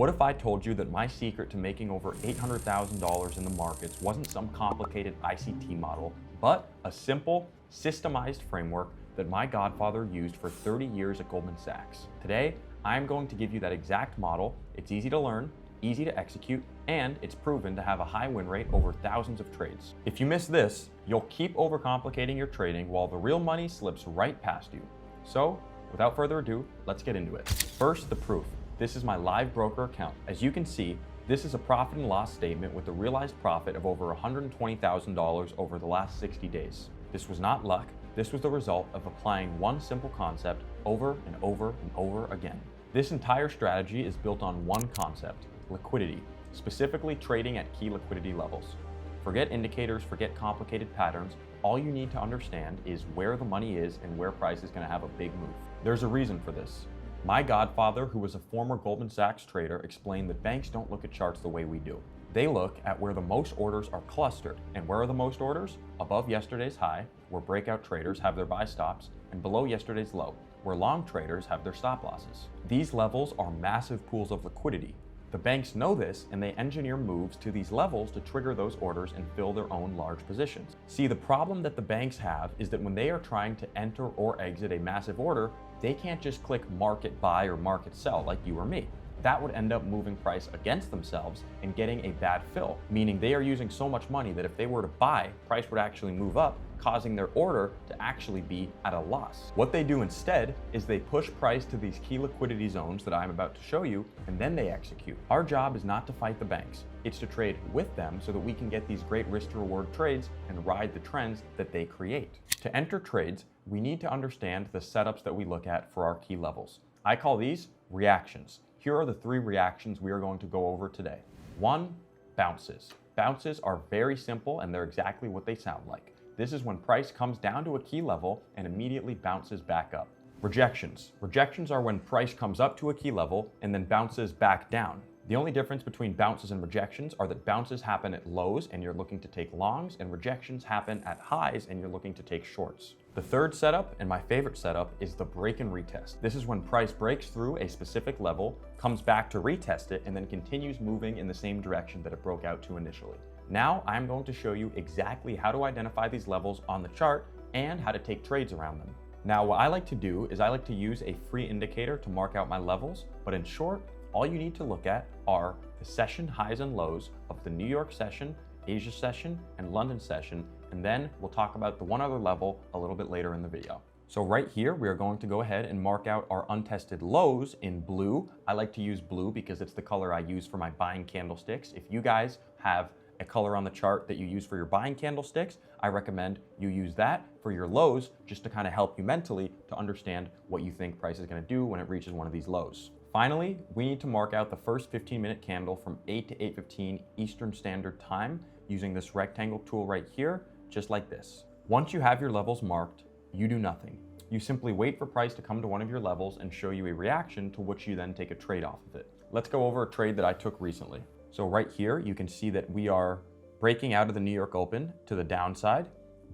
What if I told you that my secret to making over $800,000 in the markets wasn't some complicated ICT model, but a simple, systemized framework that my godfather used for 30 years at Goldman Sachs? Today, I'm going to give you that exact model. It's easy to learn, easy to execute, and it's proven to have a high win rate over thousands of trades. If you miss this, you'll keep overcomplicating your trading while the real money slips right past you. So, without further ado, let's get into it. First, the proof. This is my live broker account. As you can see, this is a profit and loss statement with a realized profit of over $120,000 over the last 60 days. This was not luck. This was the result of applying one simple concept over and over and over again. This entire strategy is built on one concept: liquidity, specifically trading at key liquidity levels. Forget indicators, forget complicated patterns. All you need to understand is where the money is and where price is going to have a big move. There's a reason for this. My godfather, who was a former Goldman Sachs trader, explained that banks don't look at charts the way we do. They look at where the most orders are clustered. And where are the most orders? Above yesterday's high, where breakout traders have their buy stops, and below yesterday's low, where long traders have their stop losses. These levels are massive pools of liquidity. The banks know this, and they engineer moves to these levels to trigger those orders and fill their own large positions. See, the problem that the banks have is that when they are trying to enter or exit a massive order, they can't just click market buy or market sell like you or me. That would end up moving price against themselves and getting a bad fill, meaning they are using so much money that if they were to buy, price would actually move up, causing their order to actually be at a loss. What they do instead is they push price to these key liquidity zones that I'm about to show you, and then they execute. Our job is not to fight the banks. It's to trade with them so that we can get these great risk to reward trades and ride the trends that they create. To enter trades, we need to understand the setups that we look at for our key levels. I call these reactions. Here are the 3 reactions we are going to go over today. 1, bounces. Bounces are very simple and they're exactly what they sound like. This is when price comes down to a key level and immediately bounces back up. Rejections. Rejections are when price comes up to a key level and then bounces back down. The only difference between bounces and rejections are that bounces happen at lows and you're looking to take longs, and rejections happen at highs and you're looking to take shorts. The third setup, and my favorite setup, is the break and retest. This is when price breaks through a specific level, comes back to retest it, and then continues moving in the same direction that it broke out to initially. Now I'm going to show you exactly how to identify these levels on the chart and how to take trades around them. Now, what I like to do is I like to use a free indicator to mark out my levels, but in short, all you need to look at are the session highs and lows of the New York session, Asia session, and London session, and then we'll talk about the one other level a little bit later in the video. So right here, we are going to go ahead and mark out our untested lows in blue. I like to use blue because it's the color I use for my buying candlesticks. If you guys have a color on the chart that you use for your buying candlesticks, I recommend you use that for your lows, just to kind of help you mentally to understand what you think price is going to do when it reaches one of these lows. Finally, we need to mark out the first 15-minute candle from 8 to 8:15 Eastern Standard Time using this rectangle tool right here, just like this. Once you have your levels marked, you do nothing. You simply wait for price to come to one of your levels and show you a reaction, to which you then take a trade off of it. Let's go over a trade that I took recently. So right here, you can see that we are breaking out of the New York Open to the downside,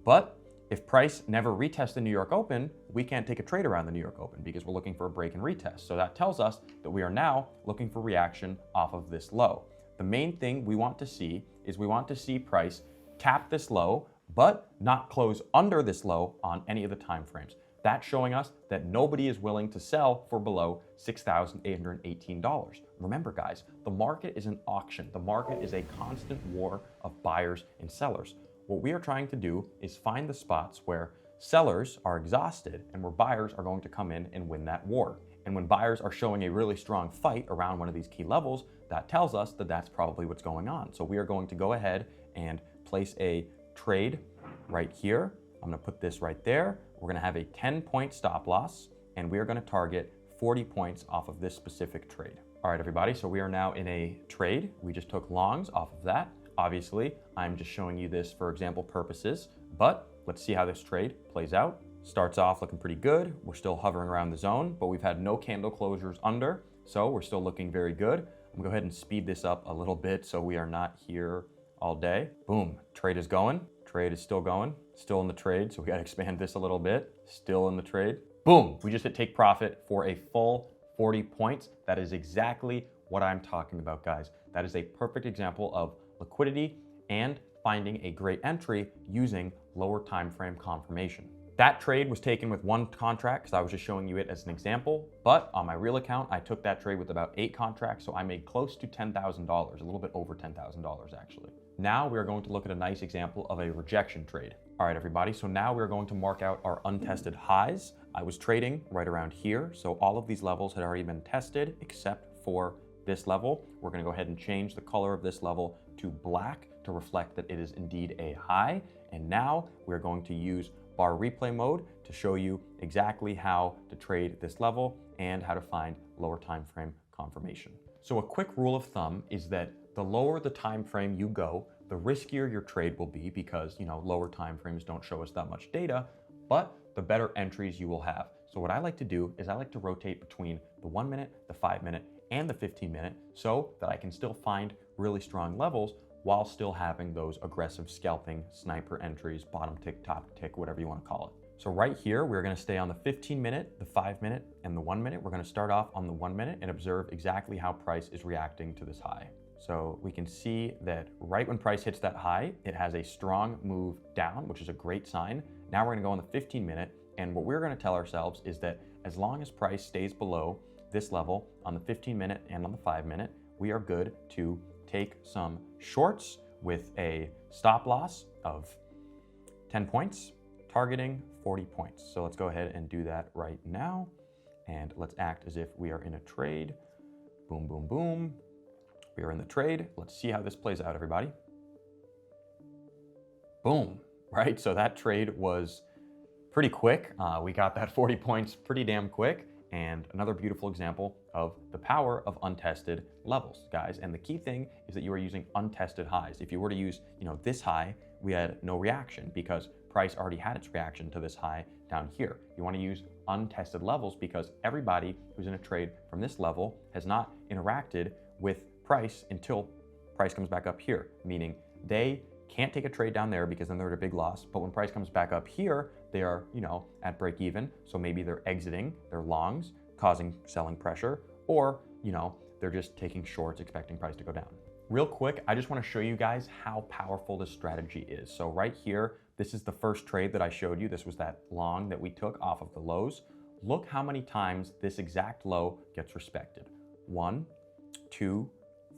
but if price never retests the New York Open, we can't take a trade around the New York Open because we're looking for a break and retest. So that tells us that we are now looking for reaction off of this low. The main thing we want to see is we want to see price tap this low, but not close under this low on any of the time frames. That's showing us that nobody is willing to sell for below $6,818. Remember guys, the market is an auction. The market is a constant war of buyers and sellers. What we are trying to do is find the spots where sellers are exhausted and where buyers are going to come in and win that war. And when buyers are showing a really strong fight around one of these key levels, that tells us that that's probably what's going on. So we are going to go ahead and place a trade right here. I'm going to put this right there. We're going to have a 10-point stop loss, and we are going to target 40 points off of this specific trade. All right, everybody, so we are now in a trade. We just took longs off of that. Obviously, I'm just showing you this for example purposes, but let's see how this trade plays out. Starts off looking pretty good. We're still hovering around the zone, but we've had no candle closures under, so we're still looking very good. I'm gonna go ahead and speed this up a little bit so we are not here all day. Boom, trade is going. Trade is still going, still in the trade, so we gotta expand this a little bit. Still in the trade. Boom, we just hit take profit for a full 40 points. That is exactly what I'm talking about, guys. That is a perfect example of liquidity and finding a great entry using lower time frame confirmation. That trade was taken with one contract because I was just showing you it as an example, but on my real account, I took that trade with about 8 contracts, so I made close to $10,000, a little bit over $10,000 actually. Now we are going to look at a nice example of a rejection trade. All right, everybody, so now we're going to mark out our untested highs. I was trading right around here, so all of these levels had already been tested except for this level. We're gonna go ahead and change the color of this level to black to reflect that it is indeed a high. And now we're going to use bar replay mode to show you exactly how to trade this level and how to find lower time frame confirmation. So a quick rule of thumb is that the lower the time frame you go, the riskier your trade will be because, lower time frames don't show us that much data, but the better entries you will have. So what I like to do is I like to rotate between the 1 minute, the 5 minute, and the 15 minute so that I can still find really strong levels while still having those aggressive scalping sniper entries, bottom tick, top tick, whatever you want to call it. So right here, we're going to stay on the 15 minute, the 5 minute, and the 1 minute. We're going to start off on the 1 minute and observe exactly how price is reacting to this high. So we can see that right when price hits that high, it has a strong move down, which is a great sign. Now we're going to go on the 15 minute, and what we're going to tell ourselves is that as long as price stays below this level on the 15 minute and on the 5 minute, we are good to take some shorts with a stop loss of 10 points, targeting 40 points. So let's go ahead and do that right now. And let's act as if we are in a trade. Boom, boom, boom. We are in the trade. Let's see how this plays out, everybody. Boom, right? So that trade was pretty quick. We got that 40 points pretty damn quick. And another beautiful example of the power of untested levels, guys. And the key thing is that you are using untested highs. If you were to use, this high, we had no reaction because price already had its reaction to this high down here. You want to use untested levels because everybody who's in a trade from this level has not interacted with price until price comes back up here, meaning they can't take a trade down there because then they're at a big loss. But when price comes back up here, they are, at break even. So maybe they're exiting their longs, causing selling pressure, or, they're just taking shorts, expecting price to go down. Real quick, I just want to show you guys how powerful this strategy is. So right here, this is the first trade that I showed you. This was that long that we took off of the lows. Look how many times this exact low gets respected. 1, 2,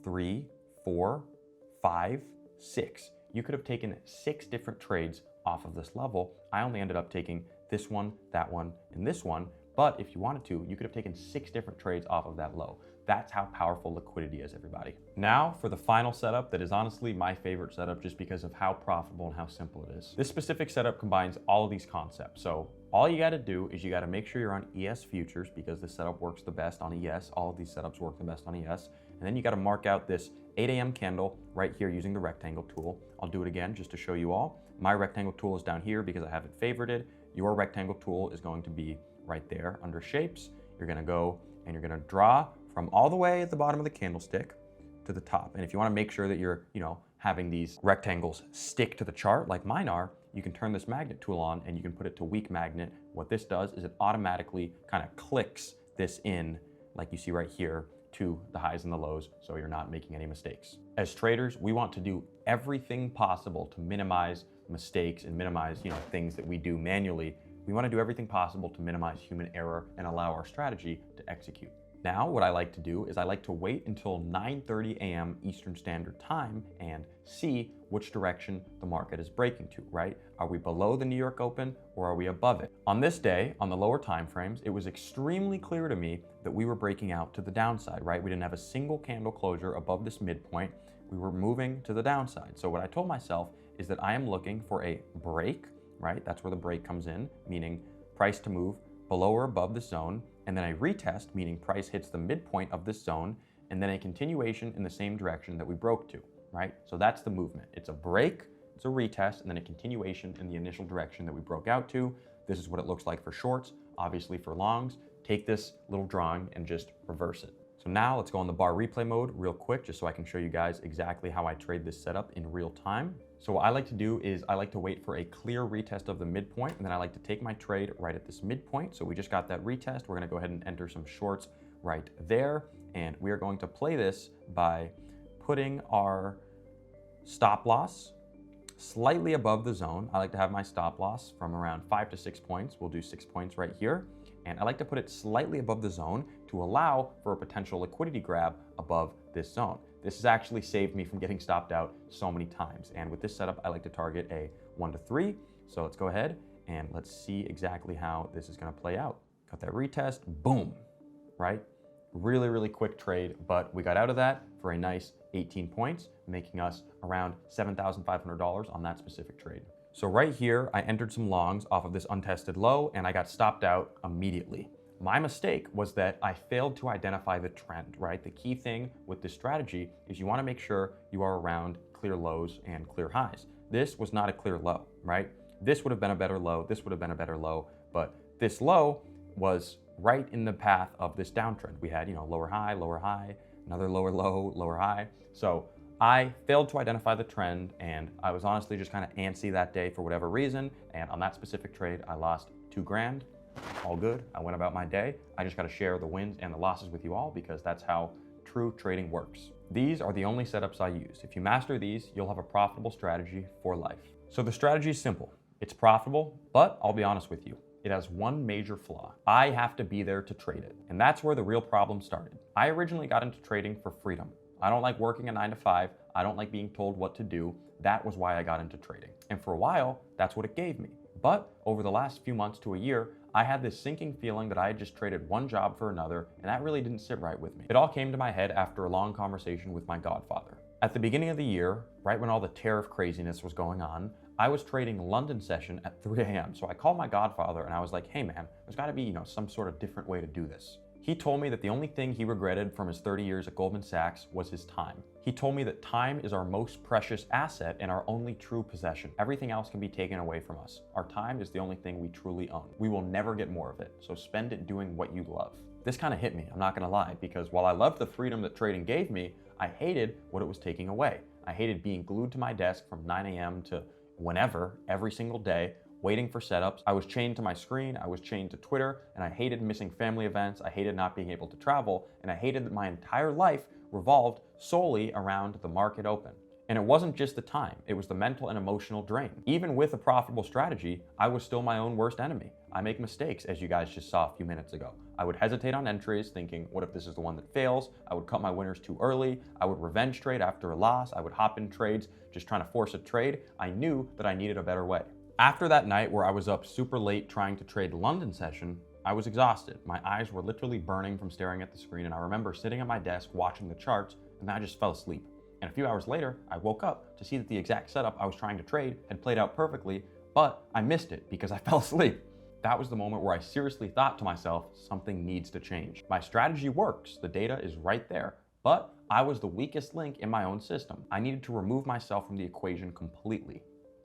3, 4, 5, 6. You could have taken 6 different trades off of this level. I only ended up taking this one, that one, and this one. But if you wanted to, you could have taken 6 different trades off of that low. That's how powerful liquidity is, everybody. Now for the final setup that is honestly my favorite setup just because of how profitable and how simple it is. This specific setup combines all of these concepts. So all you gotta do is you gotta make sure you're on ES futures because this setup works the best on ES. All of these setups work the best on ES. And then you gotta mark out this 8 a.m. candle right here using the rectangle tool. I'll do it again just to show you all. My rectangle tool is down here because I have it favorited. Your rectangle tool is going to be right there under shapes. You're gonna go and you're gonna draw from all the way at the bottom of the candlestick to the top. And if you wanna make sure that you're, having these rectangles stick to the chart like mine are, you can turn this magnet tool on and you can put it to weak magnet. What this does is it automatically kind of clicks this in, like you see right here, to the highs and the lows, so you're not making any mistakes. As traders, we want to do everything possible to minimize mistakes and minimize, things that we do manually. We want to do everything possible to minimize human error and allow our strategy to execute. Now, what I like to do is I like to wait until 9:30 a.m. Eastern Standard Time and see which direction the market is breaking to, right? Are we below the New York Open or are we above it? On this day, on the lower time frames, it was extremely clear to me that we were breaking out to the downside, right? We didn't have a single candle closure above this midpoint. We were moving to the downside. So what I told myself is that I am looking for a break, right? That's where the break comes in, meaning price to move below or above the zone, and then a retest, meaning price hits the midpoint of this zone, and then a continuation in the same direction that we broke to, right? So that's the movement. It's a break, it's a retest, and then a continuation in the initial direction that we broke out to. This is what it looks like for shorts. Obviously for longs, take this little drawing and just reverse it. So now let's go on the bar replay mode real quick, just so I can show you guys exactly how I trade this setup in real time. So what I like to do is I like to wait for a clear retest of the midpoint, and then I like to take my trade right at this midpoint. So we just got that retest. We're gonna go ahead and enter some shorts right there. And we are going to play this by putting our stop loss slightly above the zone. I like to have my stop loss from around 5 to 6 points. We'll do 6 points right here. And I like to put it slightly above the zone to allow for a potential liquidity grab above this zone. This has actually saved me from getting stopped out so many times. And with this setup, I like to target a 1 to 3. So let's go ahead and let's see exactly how this is going to play out. Got that retest, boom, right? Really, really quick trade, but we got out of that for a nice 18 points, making us around $7,500 on that specific trade. So right here, I entered some longs off of this untested low and I got stopped out immediately. My mistake was that I failed to identify the trend, right? The key thing with this strategy is you want to make sure you are around clear lows and clear highs. This was not a clear low, right? This would have been a better low, this would have been a better low, but this low was right in the path of this downtrend. We had, lower high, another lower low, lower high. So I failed to identify the trend and I was honestly just kind of antsy that day for whatever reason. And on that specific trade, I lost $2,000. All good. I went about my day. I just got to share the wins and the losses with you all because that's how true trading works. These are the only setups I use. If you master these, you'll have a profitable strategy for life. So the strategy is simple. It's profitable, but I'll be honest with you. It has one major flaw. I have to be there to trade it. And that's where the real problem started. I originally got into trading for freedom. I don't like working a 9 to 5. I don't like being told what to do. That was why I got into trading. And for a while, that's what it gave me. But over the last few months to a year, I had this sinking feeling that I had just traded one job for another, and that really didn't sit right with me. It all came to my head after a long conversation with my godfather. At the beginning of the year, right when all the tariff craziness was going on, I was trading London session at 3 a.m. So I called my godfather and I was like, hey man, there's gotta be, some sort of different way to do this. He told me that the only thing he regretted from his 30 years at Goldman Sachs was his time. He told me that time is our most precious asset and our only true possession. Everything else can be taken away from us. Our time is the only thing we truly own. We will never get more of it, so spend it doing what you love. This kind of hit me, I'm not gonna lie, because while I loved the freedom that trading gave me, I hated what it was taking away. I hated being glued to my desk from 9 a.m. to whenever, every single day, waiting for setups. I was chained to my screen, I was chained to Twitter, and I hated missing family events, I hated not being able to travel, and I hated that my entire life revolved solely around the market open. And it wasn't just the time, it was the mental and emotional drain. Even with a profitable strategy, I was still my own worst enemy. I make mistakes, as you guys just saw a few minutes ago. I would hesitate on entries, thinking, what if this is the one that fails? I would cut my winners too early. I would revenge trade after a loss. I would hop in trades, just trying to force a trade. I knew that I needed a better way. After that night where I was up super late trying to trade London session, I was exhausted. My eyes were literally burning from staring at the screen, and I remember sitting at my desk watching the charts, and then I just fell asleep. And a few hours later, I woke up to see that the exact setup I was trying to trade had played out perfectly, but I missed it because I fell asleep. That was the moment where I seriously thought to myself, something needs to change. My strategy works, the data is right there, but I was the weakest link in my own system. I needed to remove myself from the equation completely.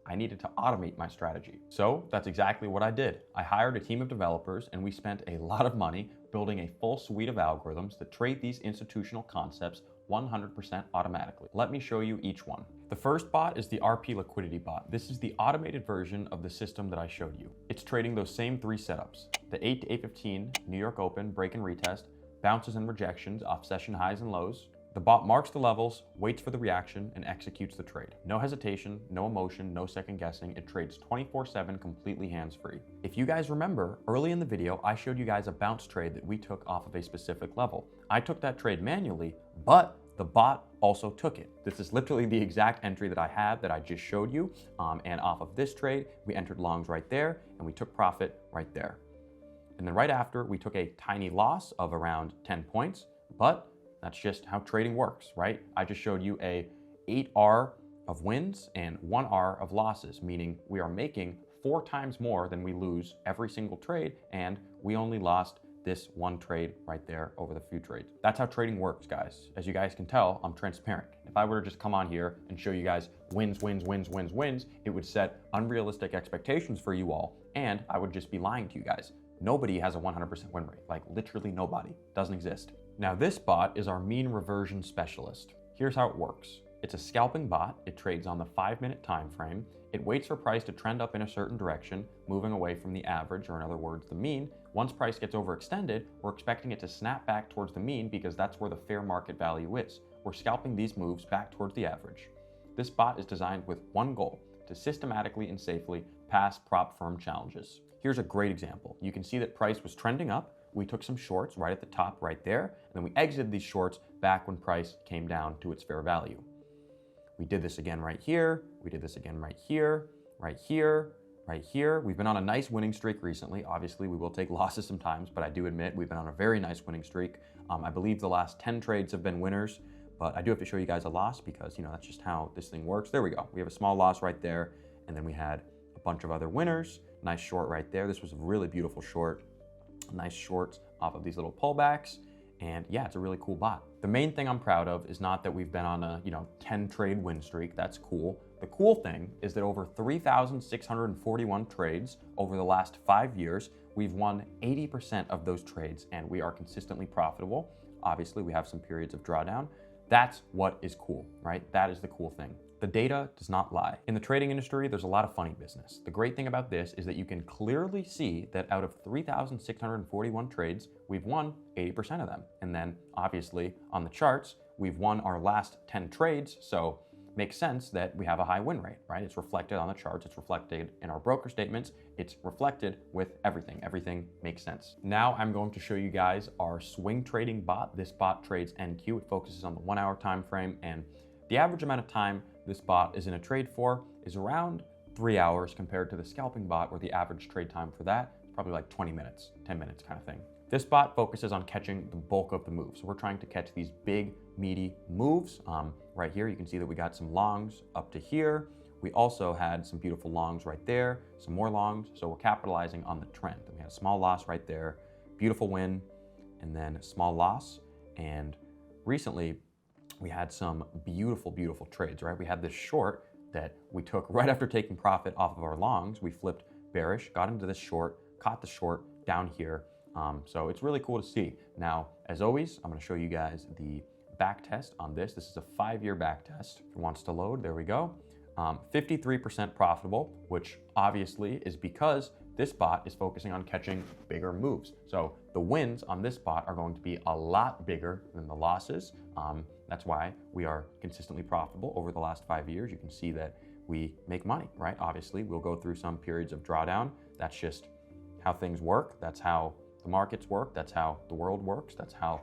I needed to automate my strategy. So that's exactly what I did. I hired a team of developers and we spent a lot of money building a full suite of algorithms that trade these institutional concepts 100% automatically. Let me show you each one. The first bot is the RP liquidity bot. This is the automated version of the system that I showed you. It's trading those same 3 setups. The 8 to 8:15 New York Open break and retest, bounces and rejections off session highs and lows. The bot marks the levels, waits for the reaction, and executes the trade. No hesitation, no emotion, no second guessing. It trades 24/7 completely hands-free. If you guys remember, early in the video, I showed you guys a bounce trade that we took off of a specific level. I took that trade manually, but the bot also took it. This is literally the exact entry that I had that I just showed you. And off of this trade, we entered longs right there, and we took profit right there. And then right after, we took a tiny loss of around 10 points, but that's just how trading works, right? I just showed you a 8R of wins and 1R of losses, meaning we are making 4 times more than we lose every single trade, and we only lost this one trade right there over the few trades. That's how trading works, guys. As you guys can tell, I'm transparent. If I were to just come on here and show you guys wins, it would set unrealistic expectations for you all, and I would just be lying to you guys. Nobody has a 100% win rate, like literally nobody, doesn't exist. Now this bot is our mean reversion specialist. Here's how it works. It's a scalping bot. It trades on the 5-minute time frame. It waits for price to trend up in a certain direction, moving away from the average, or in other words, the mean, Once price gets overextended, we're expecting it to snap back towards the mean because that's where the fair market value is. We're scalping these moves back towards the average. This bot is designed with one goal: to systematically and safely pass prop firm challenges. Here's a great example. You can see that price was trending up. We took some shorts right at the top right there, and then we exited these shorts back when price came down to its fair value. We did this again right here. We did this again right here, right here, right here. We've been on a nice winning streak recently. Obviously, we will take losses sometimes, but I do admit we've been on a very nice winning streak. I believe the last 10 trades have been winners, but I do have to show you guys a loss because, that's just how this thing works. There we go. We have a small loss right there, and then we had a bunch of other winners. Nice short right there. This was a really beautiful short. Nice shorts off of these little pullbacks. And yeah, it's a really cool bot. The main thing I'm proud of is not that we've been on a 10 trade win streak. That's cool. The cool thing is that over 3,641 trades over the last 5 years, we've won 80% of those trades, and we are consistently profitable. Obviously, we have some periods of drawdown. That's what is cool, right? That is the cool thing. The data does not lie. In the trading industry, there's a lot of funny business. The great thing about this is that you can clearly see that out of 3,641 trades, we've won 80% of them. And then obviously on the charts, we've won our last 10 trades. So makes sense that we have a high win rate, right? It's reflected on the charts. It's reflected in our broker statements. It's reflected with everything. Everything makes sense. Now I'm going to show you guys our swing trading bot. This bot trades NQ. It focuses on the 1 hour time frame, and the average amount of time this bot is in a trade for is around 3 hours compared to the scalping bot, where the average trade time for that is probably like 20 minutes, 10 minutes kind of thing. This bot focuses on catching the bulk of the moves. So we're trying to catch these big, meaty moves. Right here, you can see that we got some longs up to here. We also had some beautiful longs right there, some more longs. So we're capitalizing on the trend. And we had a small loss right there, beautiful win, and then a small loss. And recently, we had some beautiful, beautiful trades, right? We had this short that we took right after taking profit off of our longs. We flipped bearish, got into this short, caught the short down here. So it's really cool to see. Now, as always, I'm gonna show you guys the back test on this. This is a 5-year back test. If it wants to load, there we go. 53% profitable, which obviously is because this bot is focusing on catching bigger moves. So the wins on this bot are going to be a lot bigger than the losses. That's why we are consistently profitable over the last 5 years. You can see that we make money, right? Obviously, we'll go through some periods of drawdown. That's just how things work. That's how the markets work. That's how the world works. That's how,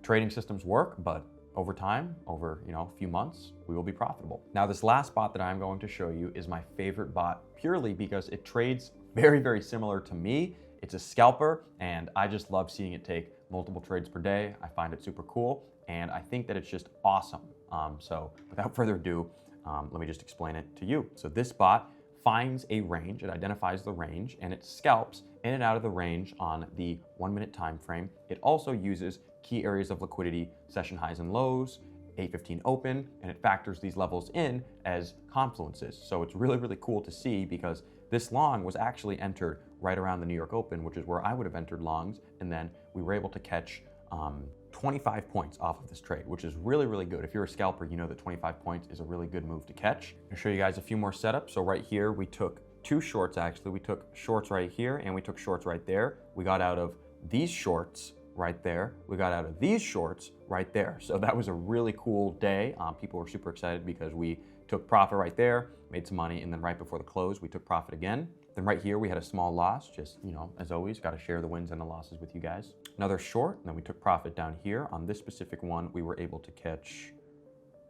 trading systems work. But over time, over a few months, we will be profitable. Now, this last bot that I'm going to show you is my favorite bot purely because it trades very, very similar to me. It's a scalper, and I just love seeing it take multiple trades per day. I find it super cool, and I think that it's just awesome. So without further ado, let me just explain it to you. So this bot finds a range, it identifies the range, and it scalps in and out of the range on the 1 minute time frame. It also uses key areas of liquidity, session highs and lows, 8:15 open, and it factors these levels in as confluences. So it's really, really cool to see because this long was actually entered right around the New York Open, which is where I would have entered longs, and then we were able to catch 25 points off of this trade, which is really, really good. If you're a scalper, you know that 25 points is a really good move to catch. I'll show you guys a few more setups. So right here, we took 2 shorts actually. We took shorts right here and we took shorts right there. We got out of these shorts right there. We got out of these shorts right there. So that was a really cool day. People were super excited because we took profit right there, made some money, and then right before the close, we took profit again. Then right here, we had a small loss, just, as always, got to share the wins and the losses with you guys. Another short, and then we took profit down here. On this specific one, we were able to catch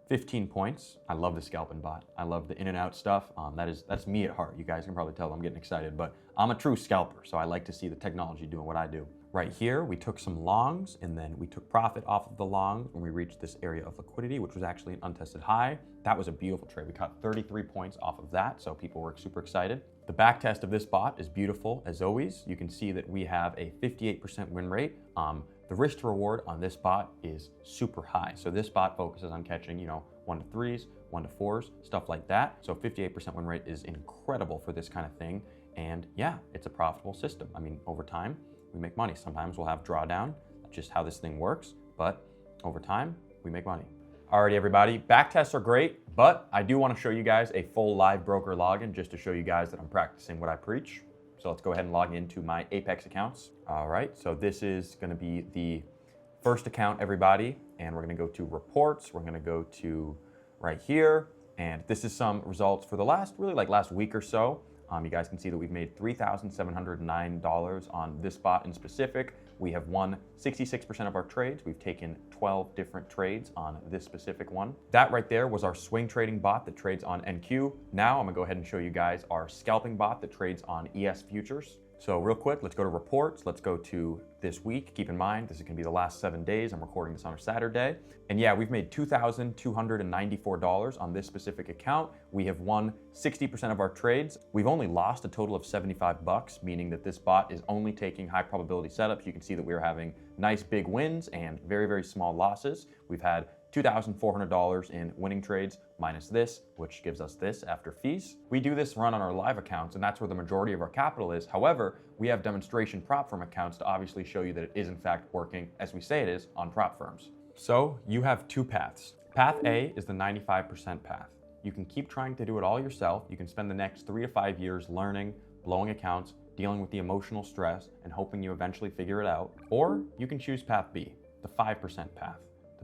15 points. I love the scalping bot. I love the in and out stuff. That's me at heart. You guys can probably tell I'm getting excited, but I'm a true scalper, so I like to see the technology doing what I do. Right here, we took some longs, and then we took profit off of the longs when we reached this area of liquidity, which was actually an untested high. That was a beautiful trade. We caught 33 points off of that, so people were super excited. The back test of this bot is beautiful, as always. You can see that we have a 58% win rate. The risk to reward on this bot is super high. So this bot focuses on catching, 1 to 3s, 1 to 4s, stuff like that. So 58% win rate is incredible for this kind of thing. And yeah, it's a profitable system. I mean, over time, we make money. Sometimes we'll have drawdown. That's just how this thing works. But over time, we make money. Alrighty, everybody, back tests are great, but I do want to show you guys a full live broker login just to show you guys that I'm practicing what I preach. So let's go ahead and log into my Apex accounts. All right, so this is gonna be the first account, everybody. And we're gonna go to reports. We're gonna go to right here. And this is some results for the last week or so. You guys can see that we've made $3,709 on this bot in specific. We have won 66% of our trades. We've taken 12 different trades on this specific one. That right there was our swing trading bot that trades on NQ. Now I'm gonna go ahead and show you guys our scalping bot that trades on ES futures. So real quick, let's go to reports. Let's go to this week. Keep in mind, this is gonna be the last 7 days. I'm recording this on a Saturday. And yeah, we've made $2,294 on this specific account. We have won 60% of our trades. We've only lost a total of 75 bucks, meaning that this bot is only taking high probability setups. You can see that we're having nice big wins and very, very small losses. We've had $2,400 in winning trades minus this, which gives us this after fees. We do this run on our live accounts, and that's where the majority of our capital is. However, we have demonstration prop firm accounts to obviously show you that it is in fact working as we say it is on prop firms. So you have two paths. Path A is the 95% path. You can keep trying to do it all yourself. You can spend the next 3 to 5 years learning, blowing accounts, dealing with the emotional stress, and hoping you eventually figure it out. Or you can choose path B, the 5% path.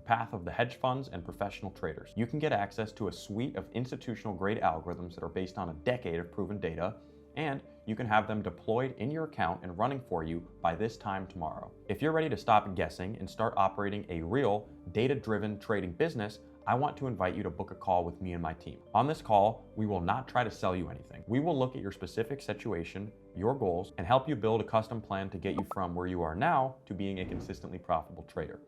Path of the hedge funds and professional traders. You can get access to a suite of institutional grade algorithms that are based on a decade of proven data, and you can have them deployed in your account and running for you by this time tomorrow. If you're ready to stop guessing and start operating a real data-driven trading business, I want to invite you to book a call with me and my team. On this call, we will not try to sell you anything. We will look at your specific situation, your goals, and help you build a custom plan to get you from where you are now to being a consistently profitable trader.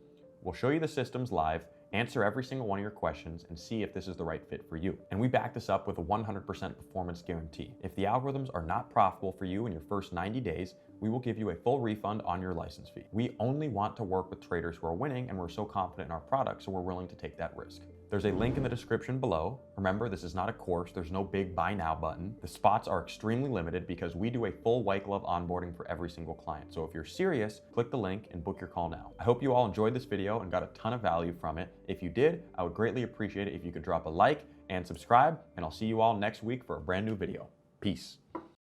We'll show you the systems live, answer every single one of your questions, and see if this is the right fit for you. And we back this up with a 100% performance guarantee. If the algorithms are not profitable for you in your first 90 days, we will give you a full refund on your license fee. We only want to work with traders who are winning, and we're so confident in our product, so we're willing to take that risk. There's a link in the description below. Remember, this is not a course. There's no big buy now button. The spots are extremely limited because we do a full white glove onboarding for every single client. So if you're serious, click the link and book your call now. I hope you all enjoyed this video and got a ton of value from it. If you did, I would greatly appreciate it if you could drop a like and subscribe, and I'll see you all next week for a brand new video. Peace.